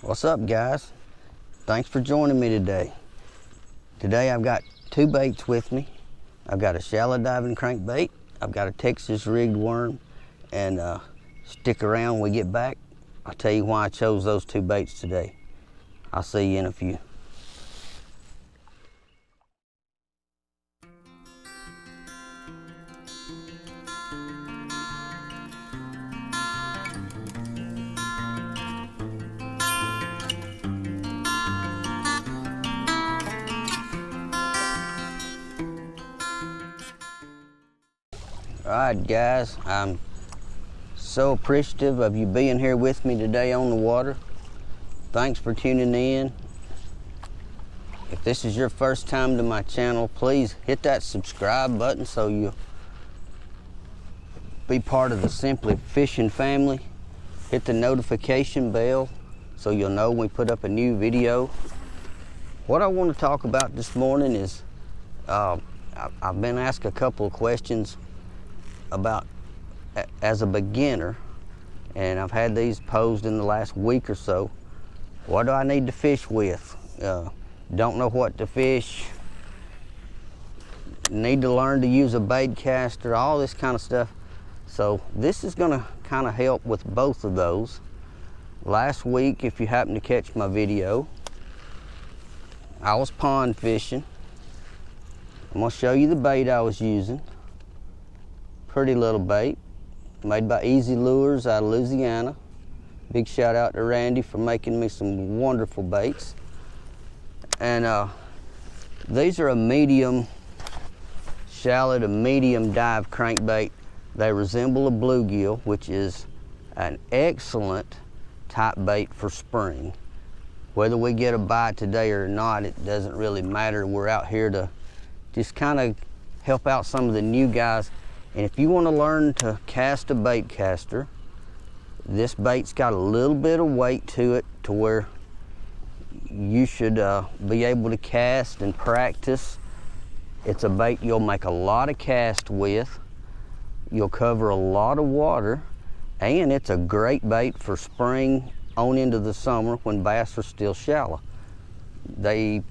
What's up, guys? Thanks for joining me today. Today I've got two baits with me. I've got a shallow diving crankbait, I've got a Texas rigged worm, and stick around when we get back. I'll tell you why I chose those two baits today. I'll see you in a few. All right, guys, I'm so appreciative of you being here with me today on the water. Thanks for tuning in. If this is your first time to my channel, please hit that subscribe button so you'll be part of the Simply Fishing family. Hit the notification bell so you'll know when we put up a new video. What I want to talk about this morning is I've been asked a couple of questions about as a beginner, and I've had these posed in the last week or so. What do I need to fish with? Don't know what to fish, need to learn to use a bait caster, all this kind of stuff. So this is going to kind of help with both of those. Last week, if you happen to catch my video, I was pond fishing. I'm going to show you the bait I was using. Pretty little bait, made by Easy Lures out of Louisiana. Big shout out to Randy for making me some wonderful baits. And these are a medium, shallow to medium dive crankbait. They resemble a bluegill, which is an excellent type bait for spring. Whether we get a bite today or not, it doesn't really matter. We're out here to just kind of help out some of the new guys. And if you want to learn to cast a bait caster, this bait's got a little bit of weight to it to where you should be able to cast and practice. It's a bait you'll make a lot of casts with. You'll cover a lot of water, and it's a great bait for spring on into the summer when bass are still shallow. Here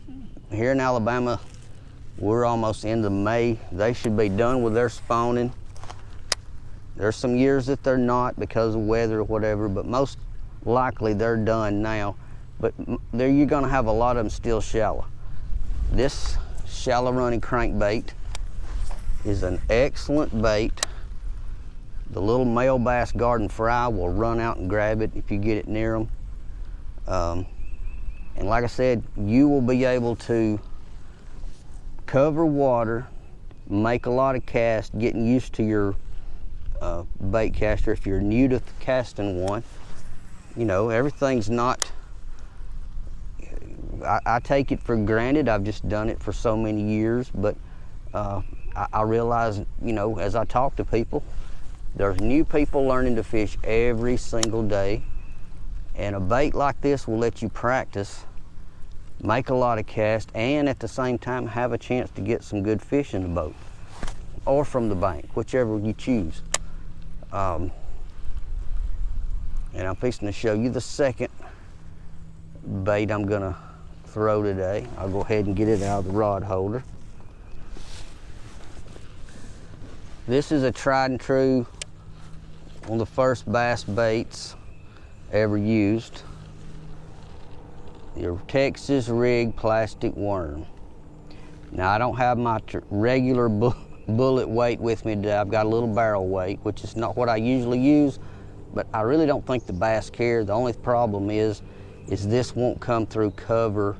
in Alabama, we're almost into May. They should be done with their spawning. There's some years that they're not because of weather or whatever, but most likely they're done now. But there you're gonna have a lot of them still shallow. This shallow running crankbait is an excellent bait. The little male bass garden fry will run out and grab it if you get it near them. And like I said, you will be able to cover water, make a lot of casts, getting used to your bait caster. If you're new to casting one, you know, everything's not, I take it for granted. I've just done it for so many years, but I realize, you know, as I talk to people, there's new people learning to fish every single day, and a bait like this will let you practice, make a lot of casts, and at the same time have a chance to get some good fish in the boat or from the bank, whichever you choose. And I'm fixing to show you the second bait I'm gonna throw today. I'll go ahead and get it out of the rod holder. This is a tried and true, one of the first bass baits ever used. Your Texas rigged plastic worm. Now, I don't have my regular bullet weight with me today. I've got a little barrel weight, which is not what I usually use, but I really don't think the bass care. The only problem is this won't come through cover.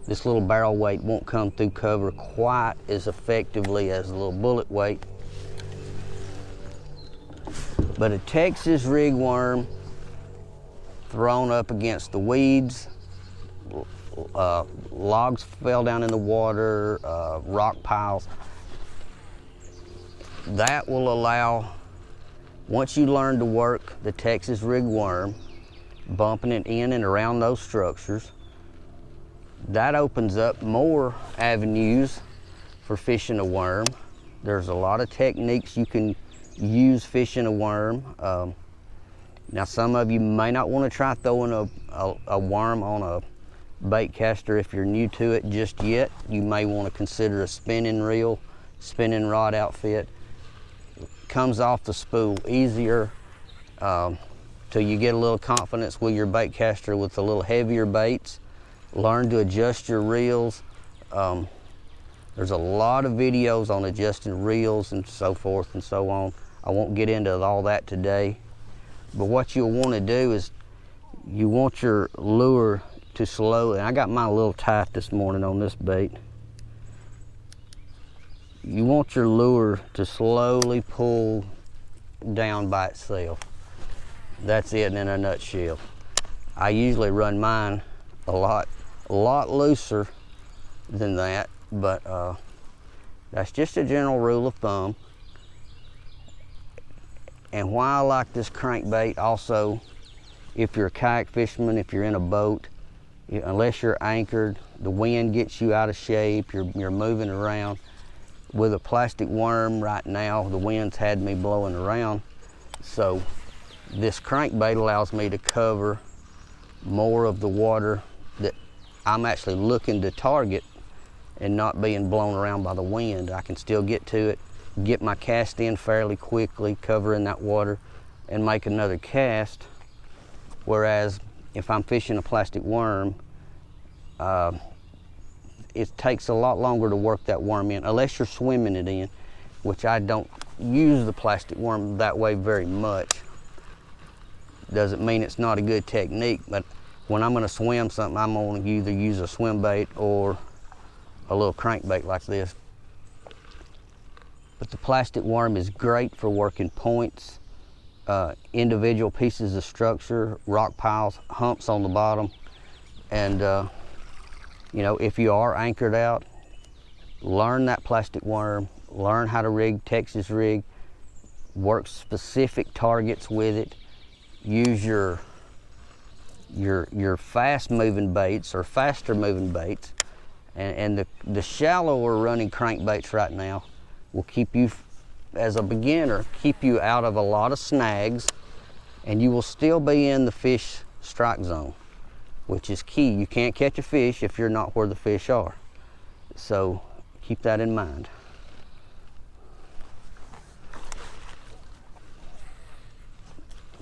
This little barrel weight won't come through cover quite as effectively as a little bullet weight. But a Texas rig worm thrown up against the weeds, logs fell down in the water, rock piles, that will allow, once you learn to work the Texas rig worm, bumping it in and around those structures, that opens up more avenues for fishing a worm. There's a lot of techniques you can use fishing a worm. Now, some of you may not want to try throwing a worm on a bait caster, if you're new to it just yet, you may want to consider a spinning reel, spinning rod outfit. Comes off the spool easier till you get a little confidence with your bait caster with the little heavier baits. Learn to adjust your reels. There's a lot of videos on adjusting reels and so forth and so on. I won't get into all that today, but what you'll want to do is you want your lure to slowly, and I got mine a little tight this morning on this bait. You want your lure to slowly pull down by itself. That's it in a nutshell. I usually run mine a lot looser than that, but that's just a general rule of thumb. And why I like this crankbait also, if you're a kayak fisherman, if you're in a boat, unless you're anchored, the wind gets you out of shape, you're moving around. With a plastic worm right now, the wind's had me blowing around. So this crankbait allows me to cover more of the water that I'm actually looking to target and not being blown around by the wind. I can still get to it, get my cast in fairly quickly, covering that water, and make another cast. Whereas if I'm fishing a plastic worm, it takes a lot longer to work that worm in, unless you're swimming it in, which I don't use the plastic worm that way very much. Doesn't mean it's not a good technique, but when I'm gonna swim something, I'm gonna either use a swim bait or a little crankbait like this. But the plastic worm is great for working points, individual pieces of structure, rock piles, humps on the bottom, and you know, if you are anchored out, learn that plastic worm, learn how to rig Texas rig, work specific targets with it, use your fast moving baits or faster moving baits, and the shallower running crankbaits right now will keep you, as a beginner, keep you out of a lot of snags, and you will still be in the fish strike zone, which is key. You can't catch a fish if you're not where the fish are. So keep that in mind.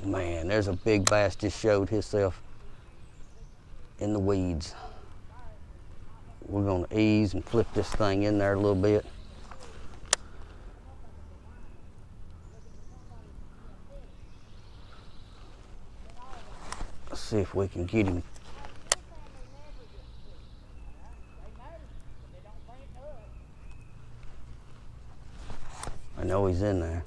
Man, there's a big bass just showed himself in the weeds. We're gonna ease and flip this thing in there a little bit. Let's see if we can get him. I know he's in there.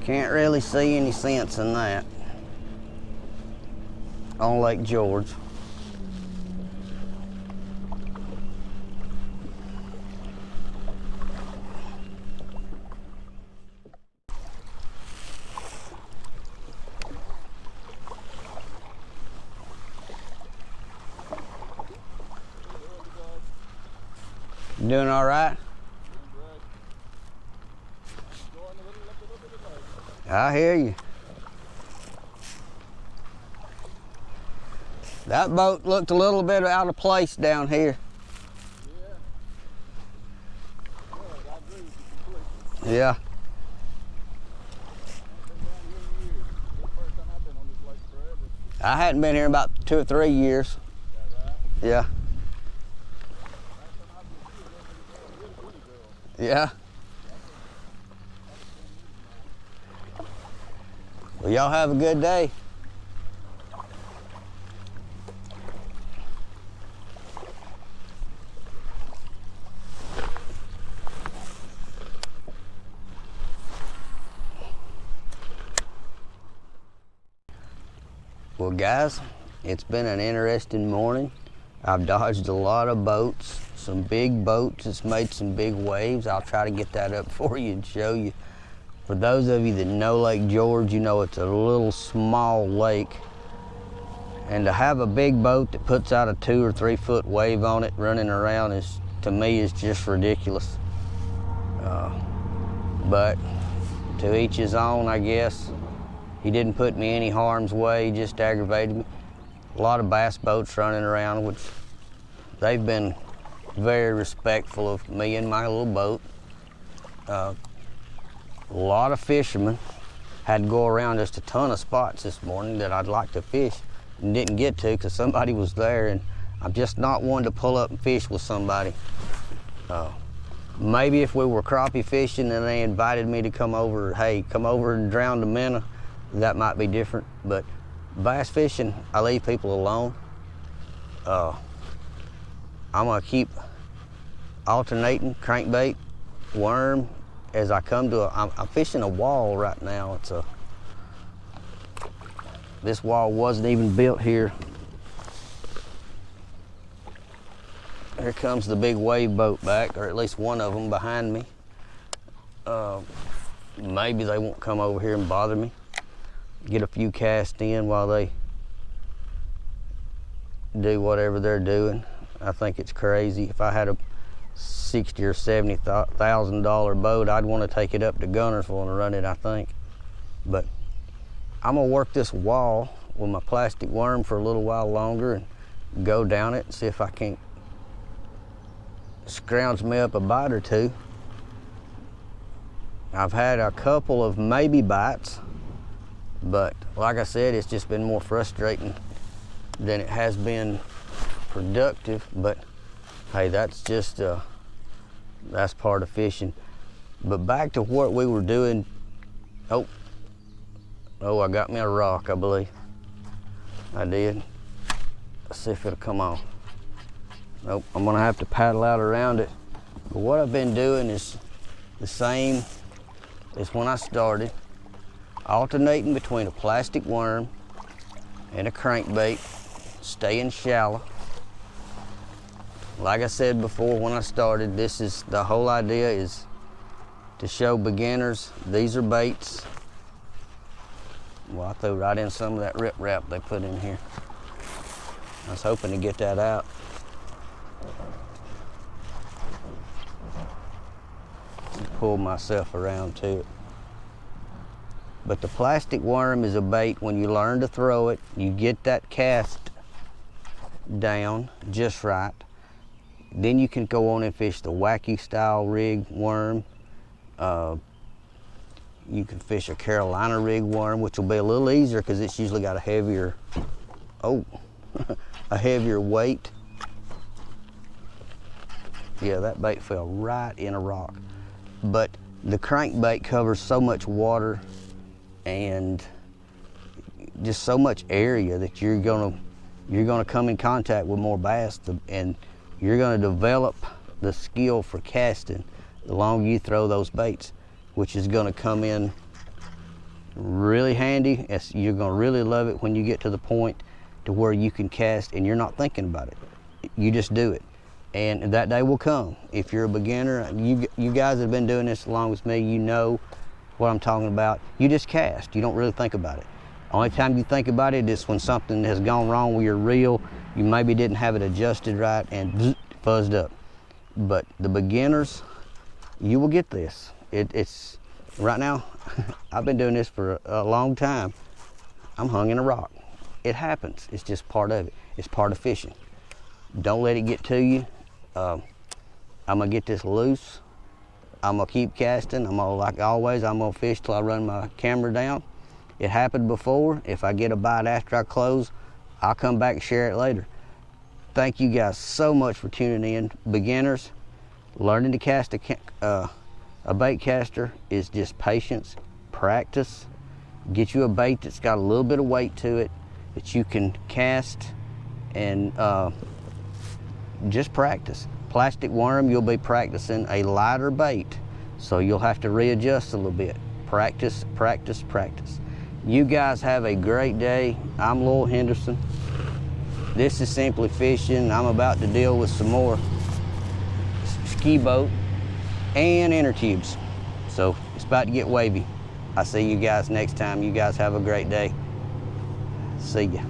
Can't really see any sense in that on Lake George. You doing all right? I hear you. That boat looked a little bit out of place down here. Yeah. I hadn't been here about 2 or 3 years. Yeah. Yeah. Well, y'all have a good day. Well, guys, it's been an interesting morning. I've dodged a lot of boats, some big boats. It's made some big waves. I'll try to get that up for you and show you. For those of you that know Lake George, you know it's a little small lake. And to have a big boat that puts out a 2 or 3 foot wave on it running around is, to me, is just ridiculous. But to each his own, I guess. He didn't put me any harm's way, he just aggravated me. A lot of bass boats running around, which they've been very respectful of me and my little boat. A lot of fishermen had to go around just a ton of spots this morning that I'd like to fish and didn't get to because somebody was there, and I'm just not one to pull up and fish with somebody. Maybe if we were crappie fishing and they invited me to come over, hey, come over and drown the minnow, that might be different. But bass fishing, I leave people alone. I'm gonna keep alternating crankbait, worm, as I come to I'm fishing a wall right now. This wall wasn't even built here. Here comes the big wave boat back, or at least one of them behind me. Maybe they won't come over here and bother me. Get a few casts in while they do whatever they're doing. I think it's crazy. If I had a $60,000 or $70,000 boat, I'd want to take it up to Gunnersville and run it, I think. But I'm gonna work this wall with my plastic worm for a little while longer and go down it and see if I can't scrounge me up a bite or two. I've had a couple of maybe bites, but like I said, it's just been more frustrating than it has been productive. But hey, that's just that's part of fishing. But back to what we were doing. Oh, I got me a rock, I believe. I did. Let's see if it'll come off. Nope, I'm gonna have to paddle out around it. But what I've been doing is the same as when I started, alternating between a plastic worm and a crankbait, staying shallow. Like I said before when I started, this is the whole idea, is to show beginners these are baits. Well, I threw right in some of that riprap they put in here. I was hoping to get that out. Pull myself around to it. But the plastic worm is a bait. When you learn to throw it, you get that cast down just right. Then you can go on and fish the wacky style rig worm. You can fish a Carolina rig worm, which will be a little easier because it's usually got a heavier, a heavier weight. Yeah, that bait fell right in a rock. But the crankbait covers so much water and just so much area that you're gonna come in contact with more bass, and you're gonna develop the skill for casting the longer you throw those baits, which is gonna come in really handy. You're gonna really love it when you get to the point to where you can cast and you're not thinking about it. You just do it. And that day will come. If you're a beginner, you guys have been doing this along with me, you know what I'm talking about. You just cast, you don't really think about it. Only time you think about it is when something has gone wrong with your reel, you maybe didn't have it adjusted right and fuzzed up. But the beginners, you will get this. It's right now, I've been doing this for a long time. I'm hung in a rock. It happens. It's just part of it. It's part of fishing. Don't let it get to you. I'm gonna get this loose. I'm gonna keep casting. Like always, I'm gonna fish till I run my camera down. It happened before. If I get a bite after I close, I'll come back and share it later. Thank you guys so much for tuning in. Beginners, learning to cast a bait caster is just patience, practice. Get you a bait that's got a little bit of weight to it that you can cast, and just practice. Plastic worm, you'll be practicing a lighter bait, so you'll have to readjust a little bit. Practice, practice, practice. You guys have a great day. I'm Lowell Henderson. This is Simply Fishing. I'm about to deal with some more ski boat and inner tubes. So it's about to get wavy. I'll see you guys next time. You guys have a great day. See ya.